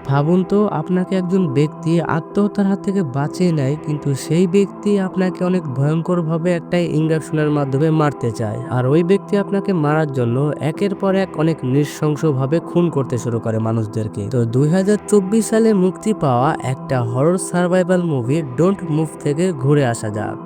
ভাবুন তো আপনাকে একজন ব্যক্তি আত্মহত্যার হাত থেকে বাঁচিয়ে নেয়, কিন্তু সেই ব্যক্তি আপনাকে অনেক ভয়ঙ্করভাবে একটা ইনজেকশনের মাধ্যমে মারতে চায়। আর ওই ব্যক্তি আপনাকে মারার জন্য একের পর এক অনেক নৃশংসভাবে খুন করতে শুরু করে মানুষদেরকে। তো 2024 সালে মুক্তি পাওয়া একটা horror survival movie don't move থেকে ঘুরে আসা যাক।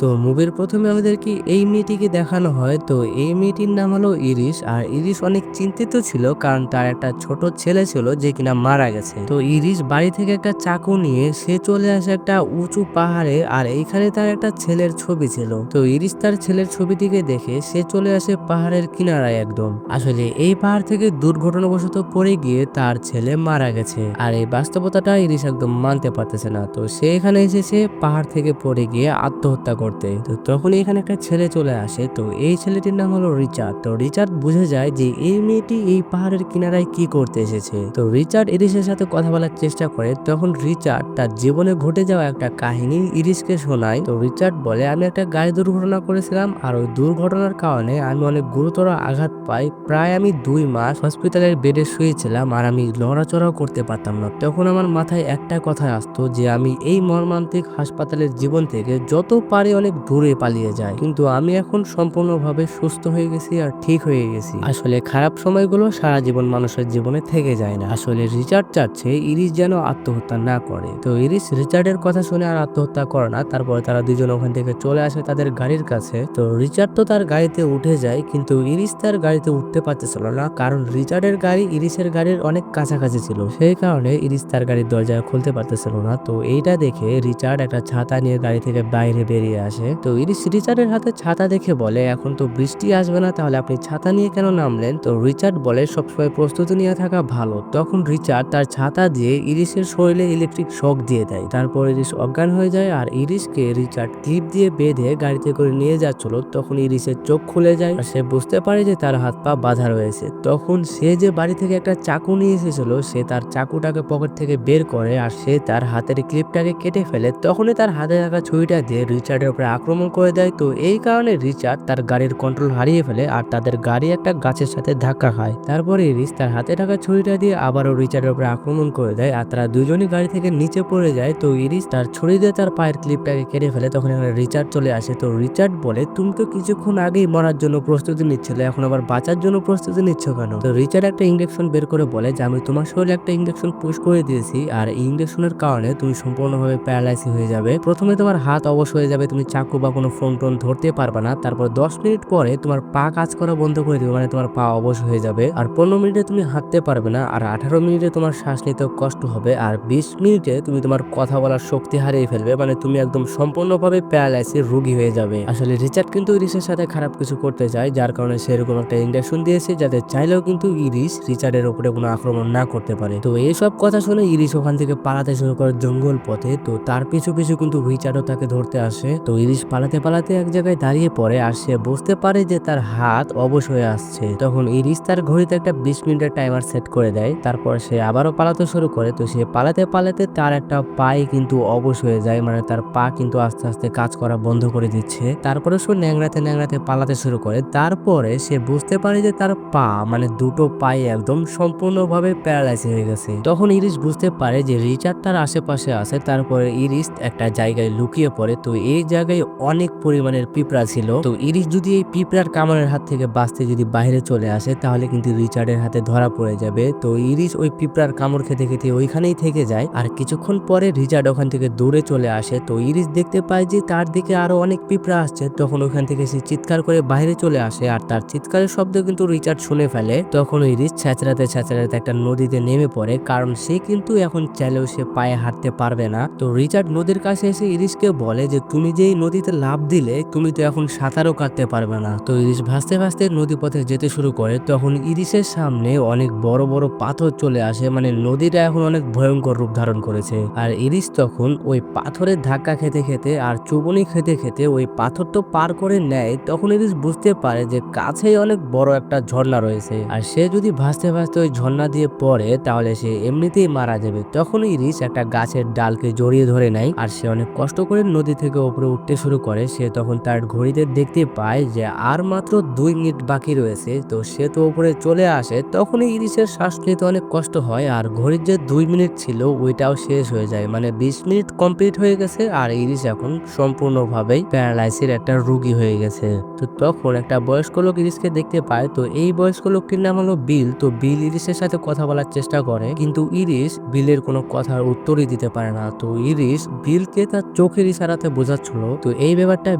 তো মুভির প্রথমে আমাদেরকে এই মেয়েটিকে দেখানো হয়। তো এই মেয়েটির নাম হলো ইরিশ। আর ইরিশ অনেক চিন্তিত ছিল, কারণ তার একটা ছোট ছেলে ছিল যে কিনা মারা গেছে। তো ইরিশ বাড়ি থেকে একটা চাকু নিয়ে সে চলে আসে একটা উঁচু পাহাড়ে, আর এইখানে তার একটা ছেলের ছবি ছিল। তো ইরিশ তার ছেলের ছবিটিকে দেখে সে চলে আসে পাহাড়ের কিনারায় একদম। আসলে এই পাহাড় থেকে দুর্ঘটনাবশত পড়ে গিয়ে তার ছেলে মারা গেছে, আর এই বাস্তবতাটা ইরিশ একদম মানতে পারতেছে না। তো সে এখানে এসেছে পাহাড় থেকে পড়ে গিয়ে আত্মহত্যা করতে। তো তখনই এখানে একটা ছেলে চলে আসে। তো এই ছেলেটির নাম হলো রিচার্ড। তো রিচার্ড বুঝে যায় যে এই মেয়েটি এই পাহাড়ের কিনারায় কি করতে এসেছে। তো রিচার্ড ইরিশের সাথে কথা বলার চেষ্টা করে। তখন রিচার্ড তার জীবনে ঘটে যাওয়া একটা কাহিনী ইরিশকে শোনায়। তো রিচার্ড বলে, আমি একটা গাড়ি দুর্ঘটনা করেছিলাম, আর ওই দুর্ঘটনার কারণে আমি অনেক গুরুতর আঘাত পাই। প্রায় আমি 2 মাস হসপিটালের বেডে শুয়েছিলাম, আর আমি নড়াচড়াও করতে পারতাম না। তখন আমার মাথায় একটা কথা আসতো যে আমি এই মর্মান্তিক হাসপাতালের জীবন থেকে যত পারি অনেক দূরে পালিয়ে যাই, কিন্তু আমি এখন সম্পূর্ণভাবে সুস্থ হয়ে গেছি আর ঠিক হয়ে গেছি। আসলে খারাপ সময়গুলো সারা জীবন মানুষের জীবনে থেকে যায় না। আসলে রিচার্ড চাচ্ছে ইরিশ যেন আত্মহত্যা না করে। তো ইরিশ রিচার্ডের কথা শুনে আর আত্মহত্যা করে না। তারপরে তারা দুজন ওখান থেকে চলে আসে তাদের গাড়ির কাছে। তো রিচার্ড তো তার গাড়িতে উঠে যায়, কিন্তু ইরিশ তার গাড়িতে উঠতে পারতেছিল না, কারণ রিচার্ডের গাড়ি ইরিশের গাড়ির অনেক কাছাকাছি ছিল। সেই কারণে ইরিশ তার গাড়ির দরজা খুলতে পারতেছিল না। তো এইটা দেখে রিচার্ড একটা ছাতা নিয়ে গাড়ি থেকে বাইরে বেরিয়ে আসে। তো ইরিশ রিচার্ডের হাতে ছাতা দেখে বলে, এখন তো বৃষ্টি আসবে না, তাহলে আপনি ছাতা নিয়ে কেন নামলেন? তো রিচার্ড বলে, সবসময় প্রস্তুতি নিয়ে থাকা ভালো। তখন রিচার্ড তার ছাতা দিয়ে ইরিশের শরীরে ইলেকট্রিক শক দিয়ে দেয়। তারপর ইরিশ অজ্ঞান হয়ে যায়, আর ইরিশকে রিচার্ড ক্লিপ দিয়ে বেঁধে গাড়িতে করে নিয়ে যাচ্ছিল। তখন ইরিশের চোখ খুলে যায়, আর সে বুঝতে পারে যে তার হাত পা বাঁধা রয়েছে। তখন সে যে বাড়ি থেকে একটা চাকু নিয়ে এসেছিল, সে তার চাকুটাকে পকেট থেকে বের করে, আর সে তার হাতের ক্লিপটাকে কেটে ফেলে। তখনই তার হাতে থাকা ছুরিটা দিয়ে রিচার্ডের উপরে আক্রমণ করে দেয়। তো এই কারণে রিচার্ড তার গাড়ির কন্ট্রোল হারিয়ে ফেলে, আর তাদের গাড়ি একটা গাছের সাথে ধাক্কা খায়। তারপরে ইরিশ তার হাতে থাকা ছুরিটা দিয়ে আবারও রিচার্ডের উপরে আক্রমণ করে দেয়, আর তারা দুজনই গাড়ি থেকে নিচে পড়ে যায়। তো ইরিশ তার ছুরি দিয়ে তার পায়ের ক্লিপটাকে কেটে ফেলে। তখন এখানে রিচার্ড চলে আসে। তো রিচার্ড বলে, তুমি তো কিছুক্ষণ আগেই মরার জন্য প্রস্তুতি নিচ্ছিলে, এখন আবার বাঁচার জন্য প্রস্তুতি নিচ্ছ কেন? তো রিচার্ড একটা ইঞ্জেকশন বের করে বলে যে আমি তোমার শরীরে একটা ইঞ্জেকশন পুশ করে দিয়েছি, আর এই ইঞ্জেকশনের কারণে তুমি সম্পূর্ণভাবে প্যারালাইসিস হয়ে যাবে। প্রথমে তোমার হাত অবশ হয়ে যাবে, তুমি চাকু বা কোনো ফোন টোন ধরতে পারবে না। তারপর 10 মিনিট পরে তোমার পা কাজ করা বন্ধ করে দিবে, মানে তোমার পা অবশ হয়ে যাবে। আর 15 মিনিটে তুমি হাঁটতে পারবে না, আর 18 মিনিটে তোমার শ্বাস নিতে কষ্ট হবে, আর 20 মিনিটে তুমি তোমার কথা বলার শক্তি হারিয়ে ফেলবে, মানে তুমি একদম সম্পূর্ণভাবে প্যারালাইসিস রোগী হয়ে যাবে। আসলে রিচার্ড কিন্তু ইরিশের সাথে খারাপ কিছু করতে চায়, যার কারণে সেরকম একটা ইঞ্জেকশন দিয়েছে যাতে চাইলেও কিন্তু ইরিশ রিচার্ডের উপরে কোনো আক্রমণ না করতে পারে। তো এইসব কথা শুনে ইরিশ ওখান থেকে পালাতে শুরু করে জঙ্গল পথে। তো তার পিছু পিছু কিন্তু রিচার্ডও তাকে ধরতে আসে। তো ইরিশ পালাতে পালাতে এক জায়গায় দাঁড়িয়ে পড়ে, আর সে বুঝতে পারে যে তার হাত অবশ হয়ে আসছে। তখন ইরিশ তার ঘড়িতে একটা 20 মিনিটের টাইমার সেট করে দেয়। তারপর সে আবারও পালাতে শুরু করে। তো সে পালাতে পালাতে তার একটা পায়ে কিন্তু অবশ হয়ে যায়, মানে তার পা কিন্তু আস্তে আস্তে কাজ করা বন্ধ করে দিচ্ছে। তারপরে সে ন্যাংরাতে ন্যাংরাতে পালাতে শুরু করে। তারপরে সে বুঝতে পারে যে তার পা, মানে দুটো পায়ে একদম সম্পূর্ণভাবে প্যারালাইসিস হয়ে গেছে। তখন ইরিশ বুঝতে পারে যে রিচার্ড তার আশেপাশে আছে। তারপরে ইরিশ একটা জায়গায় লুকিয়ে পড়ে। তো এই জায়গায় অনেক পরিমাণের পিঁপড়া ছিল। তো ইরিশ যদি এই পিঁপড়ার কামড়ের হাত থেকে বাঁচতে যদি বাইরে চলে আসে, তাহলে কিন্তু রিচার্ডের হাতে ধরা পড়ে যাবে। তো ইরিশ ওই পিঁপড়ার কামড় খেতে খেতে ওইখানেই থেকে যায়, আর কিছুক্ষণ পরে রিচার্ড ওখান থেকে দৌড়ে চলে আসে। তো ইরিশ দেখতে পায় যে তার দিকে আরো অনেক পিঁপড়া আসছে। তখন ওখান থেকে সে চিৎকার করে বাইরে চলে আসে, আর তার চিৎকারের শব্দ কিন্তু রিচার্ড শুনে ফেলে। তখন ইরিশ ছ্যাঁচড়াতে ছ্যাঁচড়াতে একটা নদীতে নেমে পড়ে, কারণ সে কিন্তু এখন চাইলেও সে পায়ে হাঁটতে পারবে না। তো রিচার্ড নদীর কাছে এসে ইরিশকে বলে যে তুমি যে এই নদীতে লাফ দিলে, তুমি তো এখন সাঁতারও কাটতে পারবে না। তো ইরিশ ভাসতে ভাসতে নদী পথে যেতে শুরু করে। তখন ইরিশের সামনে অনেক বড় বড় পাথর চলে আসে, মানে নদীটা এখন অনেক ভয়ঙ্কর রূপ ধারণ করেছে। আর ইরিশ তখন ওই পাথরের ধাক্কা খেতে খেতে আর চুবনি খেতে খেতে ওই পাথর তো পার করে নেয়। তখন ইরিশ বুঝতে পারে যে কাছেই অনেক বড় একটা ঝর্ণা রয়েছে, আর সে যদি ভাসতে ভাসতে ওই ঝর্ণা দিয়ে পড়ে তাহলে সে এমনিতেই মারা যাবে। তখন ইরিশ একটা গাছের ডালকে জড়িয়ে ধরে নেয়, আর সে অনেক কষ্ট করে নদী থেকে উপরে উঠতে শুরু করে সে তখন তার ঘড়িতে দেখতে পায় যে আর মাত্র 2 মিনিট বাকি রয়েছে। তো সে তো উপরে চলে আসে, তখনই ইরিশের শ্বাস নিতে অনেক কষ্ট হয় আর ঘড়ির যে 2 মিনিট ছিল ওইটাও শেষ হয়ে যায়, মানে 20 মিনিট কমপ্লিট হয়ে গেছে আর ইরিশ এখন সম্পূর্ণভাবেই প্যারালাইসিসের একটা রোগী হয়ে গেছে। তো তখন একটা বয়স্ক লোক ইরিশকে দেখতে পায়। তো এই বয়স্ক লোকটির নাম হলো বিল। তো বিল ইরিশের সাথে কথা বলার চেষ্টা করে, কিন্তু ইরিশ বিলের কোনো কথার উত্তরই দিতে পারে না। তো ইরিশ বিলকে তার চোখের ইশারাতে বোঝাচ্ছিল। তো এই ব্যাপারটা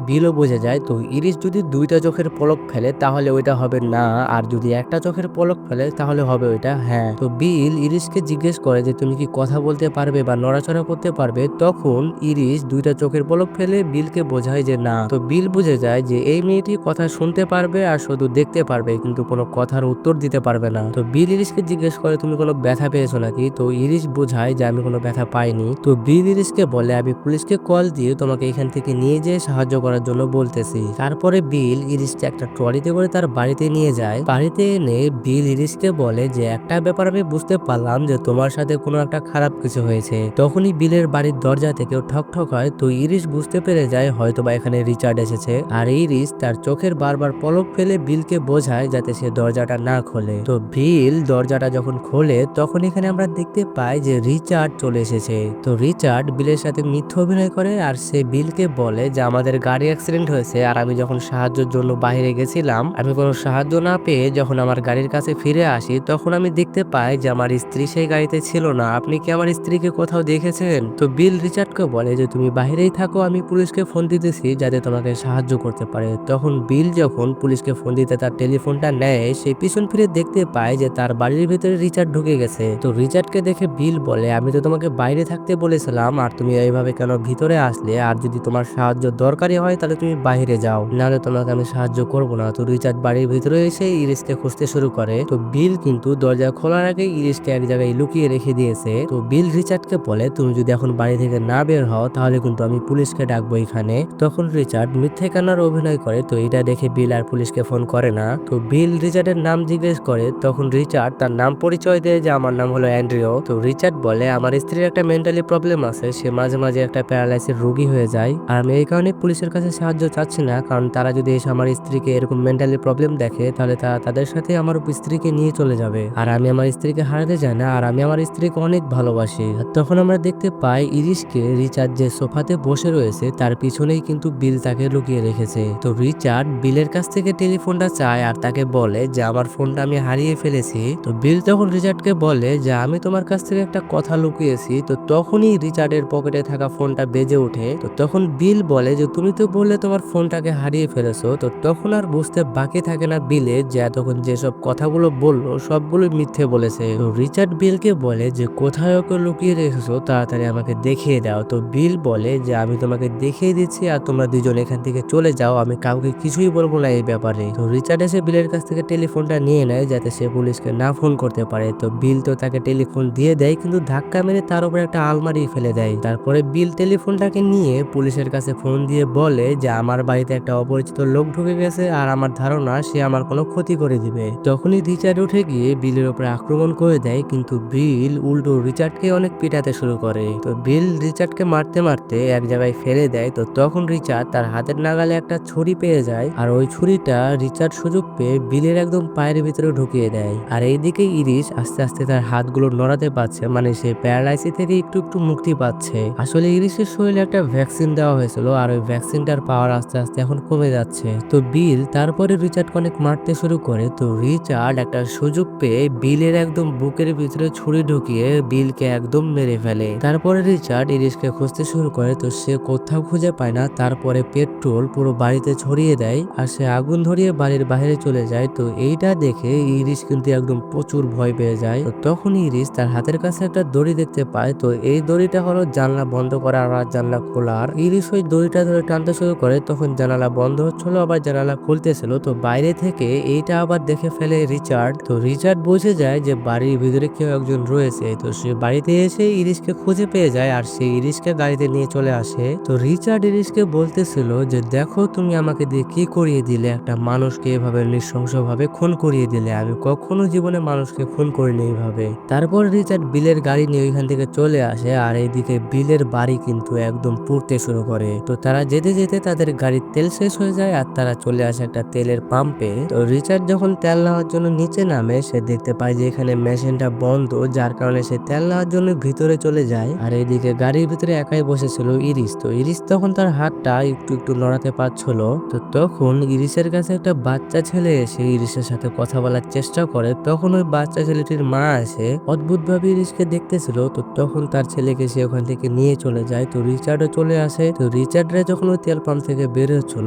বিলও বুঝে যায়। তো ইরিশ যদি দুইটা চোখের পলক ফেলে তাহলে ওইটা হবে না, আর যদি একটা চোখের পলক ফেলে তাহলে হবে ওইটা হ্যাঁ। তো বিল ইরিশকে জিজ্ঞেস করে যে তুমি কি কথা বলতে পারবে বা নড়াচড়া করতে পারবে। তখন ইরিশ দুইটা চোখের পলক ফেলে বিলকে বোঝায় যে না। তো বিল বুঝে যায় যে এই মেয়েটি কথা শুনতে পারবে আর শুধু দেখতে পারবে, কিন্তু কোনো কথার উত্তর দিতে পারবে না। তো বিল ইরিশকে জিজ্ঞেস করে তুমি কোনো ব্যথা পেয়েছো নাকি। তো ইরিশ বোঝায় যে আমি কোনো ব্যথা পাইনি। তো বিল ইরিশকে বলে আমি পুলিশকে কল দিয়ে তোমাকে এখান থেকে নিয়ে যেয়ে সাহায্য করার জন্য বলতেছি। তারপরে বিল ইরিশকে একটা ট্রলিতে করে তার বাড়িতে নিয়ে যায়। বাড়িতে এনে বিল ইরিশকে বলে যে একটা ব্যাপার আমি বুঝতে পারলাম যে তোমার সাথে কোনো একটা খারাপ কিছু হয়েছে। তখনই বিলের বাড়ির দরজা থেকে ঠক ঠক হয়। তো ইরিশ বুঝতে পেরে যায় হয়তোবা এখানে রিচার্ড এসেছে, আর ইরিশ তার চোখের বারবার পলক ফেলে বিলকে বোঝায় যাতে সে দরজাটা না খোলে। তো বিল দরজাটা যখন খোলে তখন এখানে আমরা দেখতে পাই যে রিচার্ড চলে এসেছে। তো রিচার্ড বিলের সাথে মিথ্যা অভিনয় করে আর সে বিলকে বলে যে আমাদের গাড়ি অ্যাক্সিডেন্ট হয়েছে আর আমি যখন সাহায্যের জন্য বাইরে গেছিলাম, আমি কোনো সাহায্য না পেয়ে যখন আমার গাড়ির কাছে ফিরে আসি তখন আমি দেখতে পাই যে আমার স্ত্রী সেই গাড়িতে ছিল না। আপনি কি আমার স্ত্রীকে কোথাও দেখেছেন। তো বিল রিচার্ডকে বলে যে তুমি বাইরেই থাকো, আমি পুলিশকে ফোন দিতেছি যাতে তোমাকে সাহায্য করতে পারে। তখন বিল যখন পুলিশকে ফোন দিতে তার টেলিফোনটা নেয়, সে পিছন ফিরে দেখতে পায় যে তার বাড়ির ভিতরে রিচার্ড ঢুকে গেছে। তো রিচার্ডকে দেখে বিল বলে আমি তো তোমাকে বাইরে থাকতে বলেছিলাম আর তুমি এইভাবে কেন ভিতরে আসলে, আর যদি তোমার সাহায্য দরকারি হয় তাহলে তুমি বাইরে যাও, নাহলে তোমাকে আমি সাহায্য করবো না। তো রিচার্ড বাড়ির ভিতরে এসে ইরিশকে খুঁজতে শুরু করে। তো বিল কিন্তু দরজা খোলার আগে ইরিশকে এক জায়গায় লুকিয়ে রেখে দিয়েছে। তো বিল রিচার্ডকে বলে তুমি যদি এখন বাড়ি থেকে না বের হও তাহলে কিন্তু আমি পুলিশকে ডাকবো এখানে। তখন রিচার্ড মিথ্যে কান্নার অভিনয় করে। তো এটা দেখে বিল আর পুলিশকে ফোন করে না। তো বিল রিচার্ডের নাম জিজ্ঞেস করে, তখন রিচার্ড তার নাম পরিচয় দেয় যে আমার নাম হলো অ্যান্ড্রিও। তো রিচার্ড বলে আমার স্ত্রীর একটা মেন্টালি প্রবলেম আছে, সে মাঝে মাঝে একটা প্যারালাইসিস রোগী হয়ে যায় আর আমি এই কারণে পুলিশের কাছে সাহায্য চাচ্ছি না, কারণ তারা যদি এসে আমার স্ত্রীকে এরকম মেন্টালি প্রবলেম দেখে তাহলে তারা তাদের সাথে আমার স্ত্রীকে নিয়ে চলে যাবে, আর আমি আমার স্ত্রীকে হারাতে চাই না, আর আমি আমার স্ত্রীকে অনেক ভালোবাসি। আর তখন আমরা দেখতে পাই ইরিশকে রিচার্ড যে সোফাতে বসে রয়েছে তার পিছনেই কিন্তু বিল তাকে লুকিয়ে রেখেছে। তো রিচার্ড বিলের কাছ থেকে টেলিফোনটা চায় আর তাকে বলে যে আমার ফোনটা আমি হারিয়ে ফেলেছি। তো বিল তখন রিচার্ডকে বলে যে আমি তোমার কাছ থেকে একটা কথা লুকিয়েছি। তো তখনই রিচার্ডের পকেটে থাকা ফোনটা বেজে ওঠে। তো তখন বিল বলে যে তুমি তো বললে তোমার ফোনটাকে হারিয়ে ফেলেছো। তো তখন আর বুঝতে বাকি থাকে না বিলে যে এতক্ষণ যেসব কথাগুলো বললো সবগুলো মিথ্যে বলেছে। তো রিচার্ড বিলকে বলে যে কোথায় ওকে লুকিয়ে রেখেছো তাড়াতাড়ি আমাকে দেখিয়ে দাও। তো বিল বলে যে আমি তোমাকে দেখিয়ে দিচ্ছি আর তোমরা দুজন এখান থেকে চলে যাও, আমি কাউকে কিছুই বলবো না এই ব্যাপারে। তো রিচার্ড এসে বিলের কাছ থেকে টেলিফোনটা নিয়ে নেয় যাতে সে পুলিশকে না ফোন করতে পারে। তো বিল তো তাকে টেলিফোন দিয়ে দেয়, কিন্তু ধাক্কা মেরে তার উপর একটা আলমারি ফেলে দেয়। তারপরে বিল টেলিফোনটাকে নিয়ে পুলিশের কাছে ফোন দিয়ে বলে যে আমার বাড়িতে একটা অপরিচিত লোক ঢুকে গেছে আর আমার ধারণা সে আমার কোনো ক্ষতি করে দিবে। তখনই রিচার্ড উঠে গিয়ে বিলের উপরে আক্রমণ করে দেয়, কিন্তু বিল উল্টো রিচার্ডকে অনেক পিটাতে শুরু করে। তো বিল রিচার্ডকে মারতে মারতে এক জায়গায় ফেলে দেয়। তো তখন রিচার্ড তার হাতের নাগালে একটা ছুরি পেয়ে যায়, আর ওই ছুরিটা রিচার্ড সুযোগ পেয়ে বিলের একদম পায়ের ভিতরে ঢুকিয়ে দেয়। আর এইদিকে ইরিশ আস্তে আস্তে তার হাতগুলো নড়াতে পারছে, মানে সে প্যারালাইসিস থেকে একটু একটু মুক্তি পাচ্ছে। আসলে ইরিশের শরীরে একটা ভ্যাকসিন দেওয়া হয়েছিল আর ওই ভ্যাকসিনটার পাওয়ার আস্তে আস্তে এখন কমে যাচ্ছে। তো বিল তারপরে রিচার্ডকে অনেক মারতে শুরু করে। তো রিচার্ড একটা সুযোগ পেয়ে বিলের একদম বুকের ভিতরে ছুরি ঢুকিয়ে বিলকে একদম মেরে ফেলে। তারপরে রিচার্ড ইরিশকে খুঁজতে শুরু করে। তো সে কোথাও খুঁজে পায় না। তারপরে পেট্রোল পুরো বাড়িতে ছড়িয়ে দেয় আর সে আগুন ধরিয়ে বাড়ির বাইরে চলে যায়। তো এইটা দেখে ইরিশ কিন্তু একদম প্রচুর ভয় পেয়ে যায়। তো তখন ইরিশ তার হাতের কাছে একটা দড়ি দেখতে পায়। তো এই দড়িটা হলো জানলা বন্ধ করা আর জানলা খোলার। ইরিশ ওই দড়িটা ধরে টানতে শুরু করে, তখন জানালা বন্ধ হচ্ছিল আবার জানালা খুলতেছিল। তো বাইরে থেকে এইটা আবার দেখে ফেলে রিচার্ড। তো রিচার্ড বুঝে যায় যে বাড়ির ভিতরে কেউ একজন রয়েছে। তো সে বাড়িতে এসে ইরিশকে খুঁজে পেয়ে যায় আর সে ইরিশকে গাড়িতে নিয়ে চলে আসে। তো রিচার্ড ইরিশকে বলতেছিল যে দেখো তুমি আমাকে দিয়ে কি করিয়ে দিলে, একটা মানুষকে এভাবে নৃশংসভাবে খুন করিয়ে দিলে, আমি কখনো জীবনে মানুষকে খুন করিনি এইভাবে। তারপর রিচার্ড বিলের গাড়ি নিয়ে ওইখান থেকে চলে আসে আর এইদিকে বিলের বাড়ি কিন্তু একদম পুড়তে শুরু করে। যাবে। তো তারা যেতে যেতে তাদের গাড়ির তেল শেষ হয়ে যায় আর তারা চলে আসে একটা তেলের পাম্পে। তো রিচার্ড যখন তেল নেওয়ার জন্য নিচে নামে সে দেখতে পায় যে এখানে মেশিনটা বন্ধ, যার কারণে সে তেল নেওয়ার জন্য ভিতরে চলে যায়। আর এইদিকে গাড়ির ভিতরে একাই বসেছিল ইরিস। তো ইরিস তখন তার হাতটা একটু একটু নড়াতে পারছিল। তো তখন ইরিসের কাছে একটা বাচ্চা ছেলে এসে ইরিসের সাথে কথা বলার চেষ্টা করে। তখন ওই বাচ্চা ছেলেটির মা এসে অদ্ভুত ভাবে ইরিসকে দেখতেছিল। তো তখন তার ছেলেকে সে ওখান থেকে নিয়ে চলে যায়। তো রিচার্ডও চলে আসে। তো রিচার্ডরা যখন ওই তেল পাম্প থেকে বের হচ্ছিল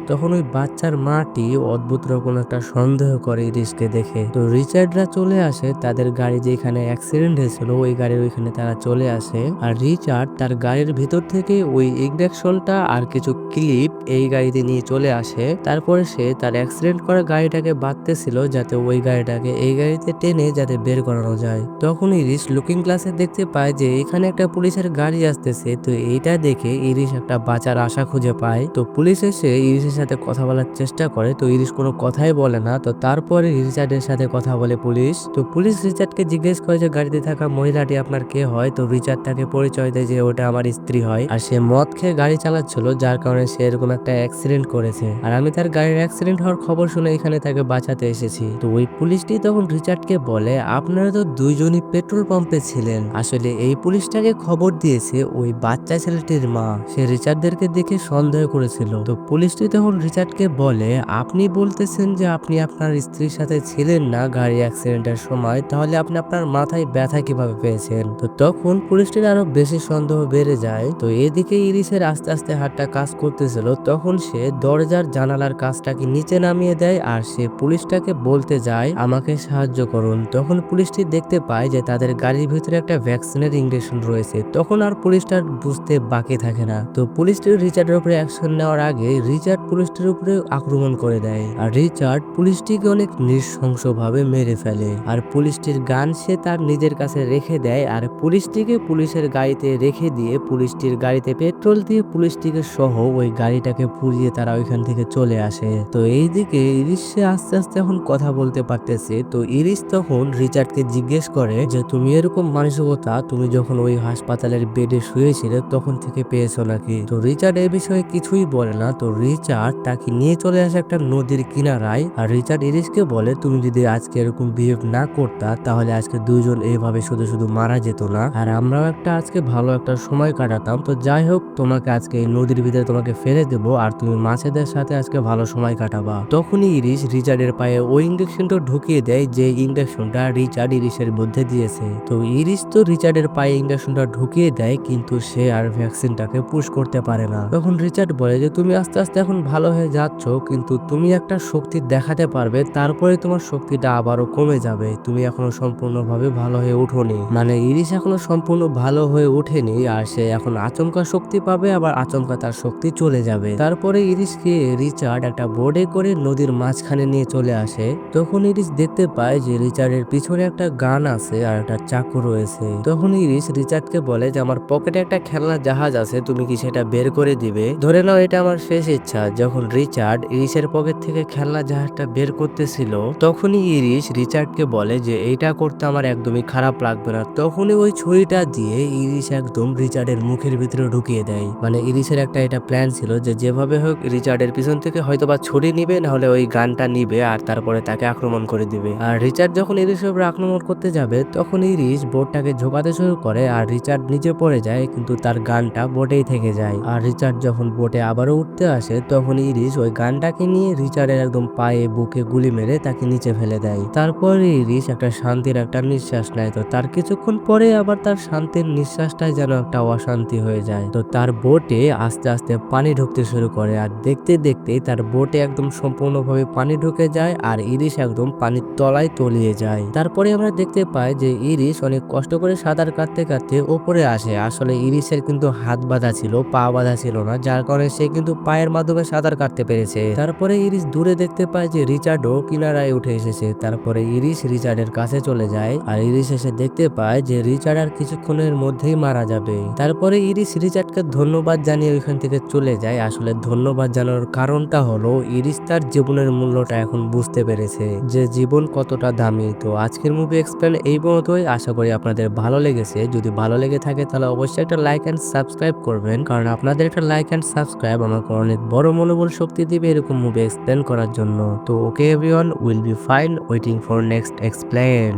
তখন ওই বাচ্চার মাটি অদ্ভুত রকম একটা সন্দেহ করে ইরিসকে দেখে। তো রিচার্ডরা চলে আসে, তাদের গাড়ি যেখানে অ্যাক্সিডেন্ট হয়েছিল ওই গাড়ির ওইখানে তারা চলে আসে। আর রিচার্ড তার গাড়ির ভিতর থেকে ওই ইঞ্জেকশনটা আর কিছু ক্লিপ এই গাড়িতে নিয়ে চলে আসে। তারপরে সে তার অ্যাক্সিডেন্ট করা গাড়িটাকে বাঁধতেছিল যাতে ওই গাড়িটাকে এই গাড়িতে টেনে যাতে বের করানো যায়। তখন ইরিস লুকিং গ্লাসে দেখতে পায় যে এখানে একটা পুলিশের গাড়ি আসতেছে। তো এইটা দেখে ইরিস একটা বাঁচার আশা খুঁজে পায়। তো পুলিশ এসে ইরিসের সাথে কথা বলার চেষ্টা করে। তো ইরিস কোনো কথাই বলে না। তো তারপরে রিচার্ডের সাথে কথা বলে পুলিশ। তো পুলিশ রিচার্ডকে জিজ্ঞেস করে যে গাড়িতে থাকা মহিলাটি আপনার কে হয়। তো রিচার্ড তাকে পরিচয় দেয় যে ওটা আমার স্ত্রী হয়, আর সে মদ খেয়ে গাড়ি চালাচ্ছিল যার কারণে সে এরকম একটা অ্যাক্সিডেন্ট করেছে, আর আমি তার গাড়ির অ্যাক্সিডেন্ট হওয়ার খবর শুনে এখানে তাকে বাঁচাতে এসেছি। তো ওই পুলিশটি তখন রিচার্ডকে বলে আপনারা তো দুইজনই পেট্রোল পাম্পে ছিলেন। আসলে এই পুলিশটাকে খবর দিয়েছে ওই বাচ্চা ছেলেটির মা, সে রিচার্ডদেরকে দেখে সন্দেহ করেছিল। তো পুলিশটি তখন রিচার্ডকে বলে আপনি বলতেছেন যে আপনি আপনার স্ত্রীর সাথে ছিলেন না গাড়ি অ্যাক্সিডেন্টের সময়, তাহলে আপনি আপনার মাথায় ব্যথা কিভাবে পেয়েছেন। তো তখন পুলিশটির আরো বেশি সন্দেহ বেড়ে যায়। তো এদিকে ইরিসের আস্তে আস্তে হাতটা কাজ করতেছিল, তখন সে দরজার জানালার কাজটাকে নিচে নামিয়ে দেয় আর সে পুলিশটাকে বলতে যায় আমাকে সাহায্য করুন। তখন পুলিশটি দেখতে পায় যে তাদের গাড়ির ভিতরে একটা ভ্যাকসিনের ইঞ্জেকশন রয়েছে। তখন আর পুলিশটার বুঝতে বাকি থাকে না। তো পুলিশটি রিচার্ডের উপরে অ্যাকশন নেওয়ার আগে রিচার্ড পুলিশটির উপরে আক্রমণ করে দেয়, আর রিচার্ড পুলিশটিকে অনেক নৃশংসভাবে মেরে ফেলে। আর পুলিশটির গান সে তার নিজের কাছে রেখে দেয় আর পুলিশটিকে পুলিশের গাড়িতে রেখে দিয়ে পুলিশটির গাড়িতে পেট্রোল দিয়ে পুলিশটিকে সহ ওই গাড়িটাকে পুড়িয়ে তারা ওইখান থেকে চলে আসে। তো এইদিকে ইরিস সে আস্তে আস্তে এখন কথা বলতে পারতেছে। তো ইরিস তখন রিচার্ডকে জিজ্ঞেস করে যে তুমি এরকম মানসিকতা তুমি যখন ওই হাসপাতালের বেডে শুয়েছিলে তখন থেকে পেয়েছো নাকি। তো রিচার্ড এই বিষয়ে কিছুই বলে না। তো রিচার্ড তাকে নিয়ে চলে আসে একটা নদীর কিনারায়, আর রিচার্ড ইরিসকে বলে তুমি যদি আজকে এরকম বিহেভ না করতা তাহলে আজকে দুইজন এইভাবে শুধু শুধু মারা যেত না, আর আমরাও একটা আজকে ভালো একটা সময় কাটাতাম। তো যাই হোক তোমাকে আজকে এই নদীর ভিতরে তোমাকে ফেলে দেবো আর তুমি মাছেদের সাথে আজকে ভালো সময় কাটাবা। তখনই ইরিস রিচার্ডের পায়ে ওই ইঞ্জেকশনটা ঢুকিয়ে দেয় যে ইঞ্জেকশনটা রিচার্ড ইরিসের মধ্যে দিয়েছে। তো ইরিস তো রিচার্ডের পায়ে ইঞ্জেকশনটা ঢুকিয়ে দেয় কিন্তু সে আর ভ্যাকসিনটাকে পুশ করতে পারে না। তখন রিচার্ড বলে যে তুমি আস্তে আস্তে এখন ভালো হয়ে যাচ্ছ, কিন্তু তুমি একটা শক্তি দেখাতে পারবে তারপরে তোমার শক্তিটা আবারও কমে যাবে, তুমি এখনো সম্পূর্ণভাবে ভালো হয়ে উঠোনি। মানে ইরিস এখনো সম্পূর্ণ ভালো হয়ে ওঠেনি আর সে এখন আচমকা শক্তি পাবে আবার আচমকা তার শক্তি চলে যাবে। তারপরে ইরিসকে রিচার্ড একটা বোর্ডে করে নদীর মাঝখানে নিয়ে চলে আসে। তখন ইরিস দেখতে পায় যে রিচার্ডের পিছনে একটা গান আছে আর একটা চাকু রয়েছে। তখন ইরিস রিচার্ডকে বলে যে আমার পকেটে একটা খেলনা জাহাজ আছে, তুমি কি সেটা বের করে দিবে? ধরে নাও এটা আমার শেষ ইচ্ছা। যখন রিচার্ড ইরিসের পকেট থেকে খেলনা জাহাজটা বের করতেছিল তখনই ইরিস রিচার্ডকে বলে যে এইটা করতে আমার একদমই খারাপ লাগবে না। তখনই ওই ছুরিটা দিয়ে ইরিস একদম রিচার্ডের মুখের ভিতরে ঢুকিয়ে দেয়। মানে ইরিসের একটা এটা প্ল্যান ছিল যে যেভাবে হোক রিচার্ডের পিছন থেকে হয়তোবা ছুরি নিবে, না হলে ওই গানটা নিবে আর তারপরে তাকে আক্রমণ করে দিবে। আর রিচার্ড যখন ইরিসের উপরে আক্রমণ করতে যাবে তখন ইরিস বোটটাকে ঝোঁকাতে শুরু করে আর রিচার্ড নিচে পড়ে যায়, কিন্তু তার গানটা বোটেই থেকে যায়। আর রিচার্ড যখন বোটে আবারও উঠতে আসে তখন ইরিস ওই গানটাকে নিয়ে রিচার্ডের একদম পায়ে বুকে গুলি মেরে তাকে নিচে ফেলে দেয়। তারপর ইরিস একটা শান্তির একটা নিঃশ্বাস নেয়। তো তার কিছুক্ষণ পরে আবার তার শান্তির নিঃশ্বাসটাই যেন একটা অশান্তি হয়ে যায়। তো তার বোটে আস্তে আস্তে পানি ঢুকতে শুরু করে আর দেখতে দেখতে তার বোটে একদম সম্পূর্ণভাবে পানি ঢুকে যায় আর ইরিস একদম পানির তলায় তলিয়ে যায়। তারপরে আমরা দেখতে পাই যে ইরিস অনেক কষ্ট করে সাঁতার কাটতে কাটতে ওপরে আসে। আসলে ইরিসের কিন্তু হাত বাঁধা ছিল, পা বাঁধা ছিল না, যার কারণে সে কিন্তু পায়ের মাধ্যমে সাঁতার কাটতে পেরেছে। তারপরে ইরিস দূরে দেখতে পায় যে রিচার্ডও কিনারায় উঠে এসেছে। তারপরে ইরিস রিচার্ডের কাছে চলে যায় আর ইরিস এসে দেখতে পায় যে রিচার্ড আর কিছুক্ষণের মধ্যেই মারা যাবে। তারপরে ইরিস রিচার্ডকে ধন্যবাদ জানিয়ে ওইখান থেকে চলে যায়। আসলে ধন্যবাদ জানানোর কারণটা হলো ইরিস তার জীবনের মূল্যটা এখন বুঝতে পেরেছে যে জীবন কতটা দামি। তো আজকের মুভি এক্সপ্লেন এই পর্যন্তই। আশা করি আপনাদের ভালো লেগেছে। যদি ভালো লেগে থাকে তাহলে অবশ্যই একটা লাইক এন্ড সাবস্ক্রাইব করবেন, কারণ আপনাদের আপনাদের একটা লাইক অ্যান্ড সাবস্ক্রাইব আমাকে অনেক বড় মনোবল শক্তি দিবে এরকম মুভি এক্সপ্লেন করার জন্য। তো ওকে everyone, will be fine waiting for next explain.